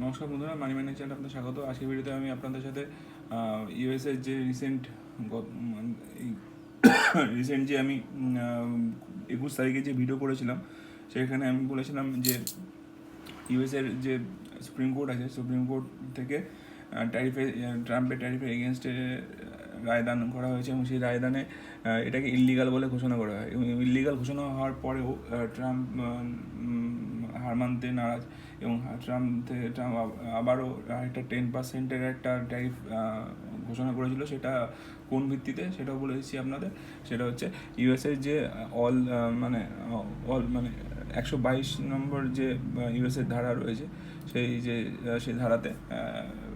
নমস্কার বন্ধুরা, মানি ম্যানেজ চ্যানেলে আপনাদের স্বাগত। আজকের ভিডিওতে আমি আপনাদের সাথে ইউএসের যে রিসেন্ট যে আমি 21 তারিখে যে ভিডিও করেছিলাম, সেখানে আমি বলেছিলাম যে ইউএসের যে সুপ্রিম কোর্ট আছে, সুপ্রিম কোর্ট থেকে ট্রাম্পের ট্যারিফের এগেনস্টে রায়দান করা হয়েছে এবং সেই রায়দানে এটাকে ইললিগাল বলে ঘোষণা করা হয়। এবং ইললিগাল ঘোষণা হওয়ার পরেও ট্রাম্প হার মানতে নারাজ এবং ট্রাম্প আবারও একটা 10% একটা ট্যারিফ ঘোষণা করেছিল। সেটা কোন ভিত্তিতে সেটাও বলে দিচ্ছি আপনাদের। সেটা হচ্ছে ইউএসের যে মানে 122 নম্বর যে ইউএসের ধারা রয়েছে, সেই ধারাতে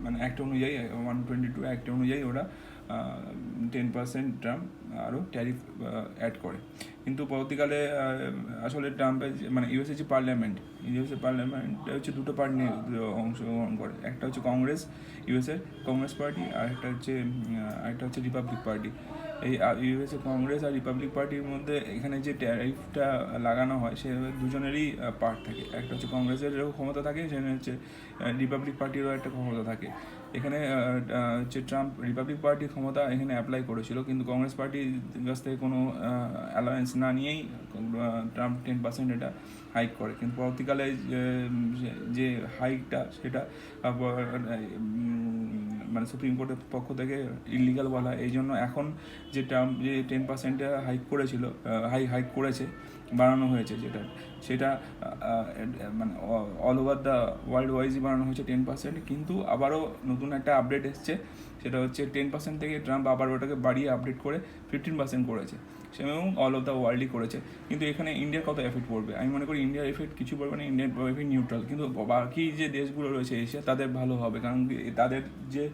মানে অ্যাক্ট অনুযায়ী 122 অ্যাক্ট অনুযায়ী ওরা 10% ট্রাম্প আরও ট্যারিফ অ্যাড করে। কিন্তু পরবর্তীকালে আসলে ট্রাম্পের মানে ইউএসএ পার্লামেন্টে হচ্ছে দুটো পার্টি নিয়ে অংশগ্রহণ করে। একটা হচ্ছে ইউএসএর কংগ্রেস পার্টি, আর একটা হচ্ছে রিপাবলিক পার্টি। এই ইউএসএ কংগ্রেস আর রিপাবলিক পার্টির মধ্যে এখানে যে ট্যারিফটা লাগানো হয় সে দুজনেরই পার্ট থাকে। একটা হচ্ছে কংগ্রেসেরও ক্ষমতা থাকে, সেখানে হচ্ছে রিপাবলিক পার্টিরও একটা ক্ষমতা থাকে। এখানে হচ্ছে ট্রাম্প রিপাবলিক পার্টির ক্ষমতা এখানে অ্যাপ্লাই করেছিল, কিন্তু কংগ্রেস পার্টির কাছ থেকে কোনো অ্যালায়েন্স না নিয়েই ট্রাম্প 10% এটা হাইক করে। কিন্তু পরবর্তীকালে যে হাইকটা সেটা মানে সুপ্রিম কোর্টের পক্ষ থেকে ইললিগাল বলা হয়। এই জন্য এখন যে ট্রাম্প যে 10% হাইক করেছে, বাড়ানো হয়েছে, সেটা মানে অল ওভার দ্য ওয়ার্ল্ড ওয়াইজই বাড়ানো হয়েছে 10%। কিন্তু আবারও নতুন একটা আপডেট এসছে, সেটা হচ্ছে 10% থেকে ট্রাম্প আবার ওটাকে বাড়িয়ে আপডেট করে 15% করেছে, সেরকম অল ওভার দ্য ওয়ার্ল্ডই করেছে। কিন্তু এখানে ইন্ডিয়ার কত এফেক্ট পড়বে? আমি মনে করি ইন্ডিয়ার এফেক্ট কিছু পড়বে না, ইন্ডিয়ার এফেক্ট নিউট্রাল। কিন্তু বাকি যে দেশগুলো রয়েছে এশিয়া, তাদের ভালো হবে, কারণ তাদের যে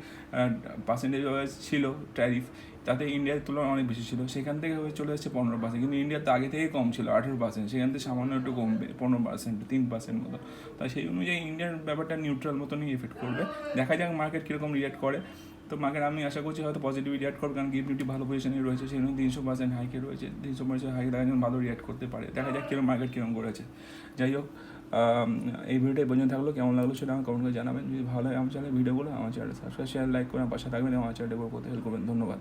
পার্সেন্টেজ ছিল ট্যারিফ, তাতে ইন্ডিয়ার তুলনায় অনেক বেশি ছিল। সেখান থেকে চলে এসেছে 15%, কিন্তু ইন্ডিয়ার তো আগে থেকে কম ছিল 18%, সেখান থেকে সামান্য একটু কমবে 15%, 3% মতো। তাই সেই অনুযায়ী ইন্ডিয়ার ব্যাপারটা নিউট্রাল মতনই এফেক্ট করবে। দেখা যাক মার্কেট কীরকম রিঅ্যাক্ট করে। তো মার্কেট আমি আশা করছি হয়তো পজিটিভ রিঅ্যাক্ট করবে, কারণ গিফট নিফটি ভালো পজিশনে রয়েছে, সেই জন্য 300% হাইকে রয়েছে। 300% হাইকে দেখার জন্য ভালো রিঅ্যাক্ট করতে পারে। দেখা যাক কীরকম মার্কেট কীরকম করেছে। যাই হোক, এই ভিডিওটাই পর্যন্ত থাকলো। কেমন লাগলো সেটা আমার কমেন্ট করে জানাবেন। যদি ভালো হয় আমার চ্যানেলের ভিডিওগুলো, আমার চ্যানেল সাবস্ক্রাইব, শেয়ার, লাইক করে পাশে থাকবেন এবং আমার চ্যানেলটা করতে হেল্প করবেন। ধন্যবাদ।